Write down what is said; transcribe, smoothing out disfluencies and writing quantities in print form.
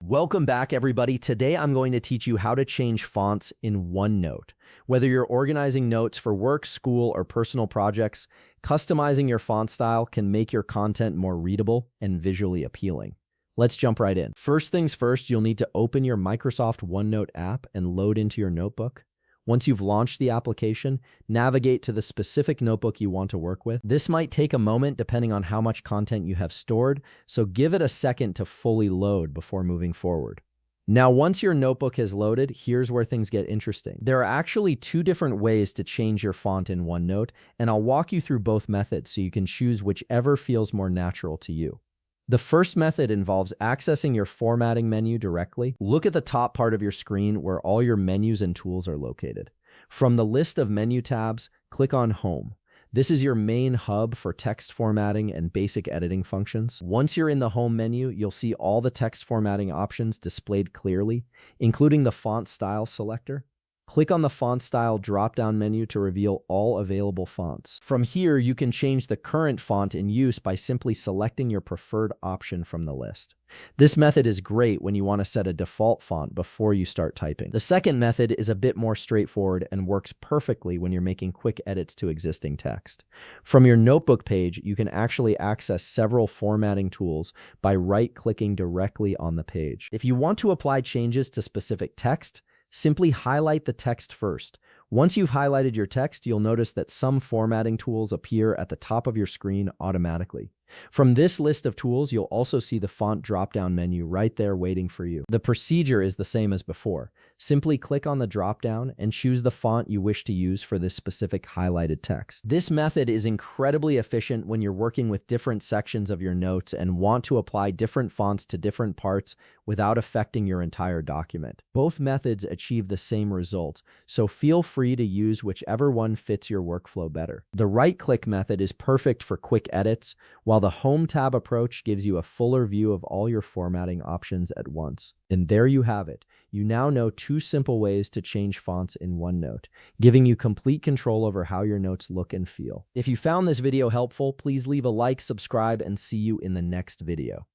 Welcome back, everybody. Today, I'm going to teach you how to change fonts in OneNote. Whether you're organizing notes for work, school, or personal projects, customizing your font style can make your content more readable and visually appealing. Let's jump right in. First things first, you'll need to open your Microsoft OneNote app and load into your notebook. Once you've launched the application, navigate to the specific notebook you want to work with. This might take a moment depending on how much content you have stored, so give it a second to fully load before moving forward. Now, once your notebook has loaded, here's where things get interesting. There are actually two different ways to change your font in OneNote, and I'll walk you through both methods so you can choose whichever feels more natural to you. The first method involves accessing your formatting menu directly. Look at the top part of your screen where all your menus and tools are located. From the list of menu tabs, click on Home. This is your main hub for text formatting and basic editing functions. Once you're in the Home menu, you'll see all the text formatting options displayed clearly, including the font style selector. Click on the font style drop-down menu to reveal all available fonts. From here, you can change the current font in use by simply selecting your preferred option from the list. This method is great when you want to set a default font before you start typing. The second method is a bit more straightforward and works perfectly when you're making quick edits to existing text. From your notebook page, you can actually access several formatting tools by right-clicking directly on the page. If you want to apply changes to specific text, simply highlight the text first. Once you've highlighted your text, you'll notice that some formatting tools appear at the top of your screen automatically. From this list of tools, you'll also see the font drop-down menu right there waiting for you. The procedure is the same as before. Simply click on the drop-down and choose the font you wish to use for this specific highlighted text. This method is incredibly efficient when you're working with different sections of your notes and want to apply different fonts to different parts without affecting your entire document. Both methods achieve the same result, so feel free to use whichever one fits your workflow better. The right-click method is perfect for quick edits, while the Home tab approach gives you a fuller view of all your formatting options at once. And there you have it. You now know two simple ways to change fonts in OneNote, giving you complete control over how your notes look and feel. If you found this video helpful, please leave a like, subscribe, and see you in the next video.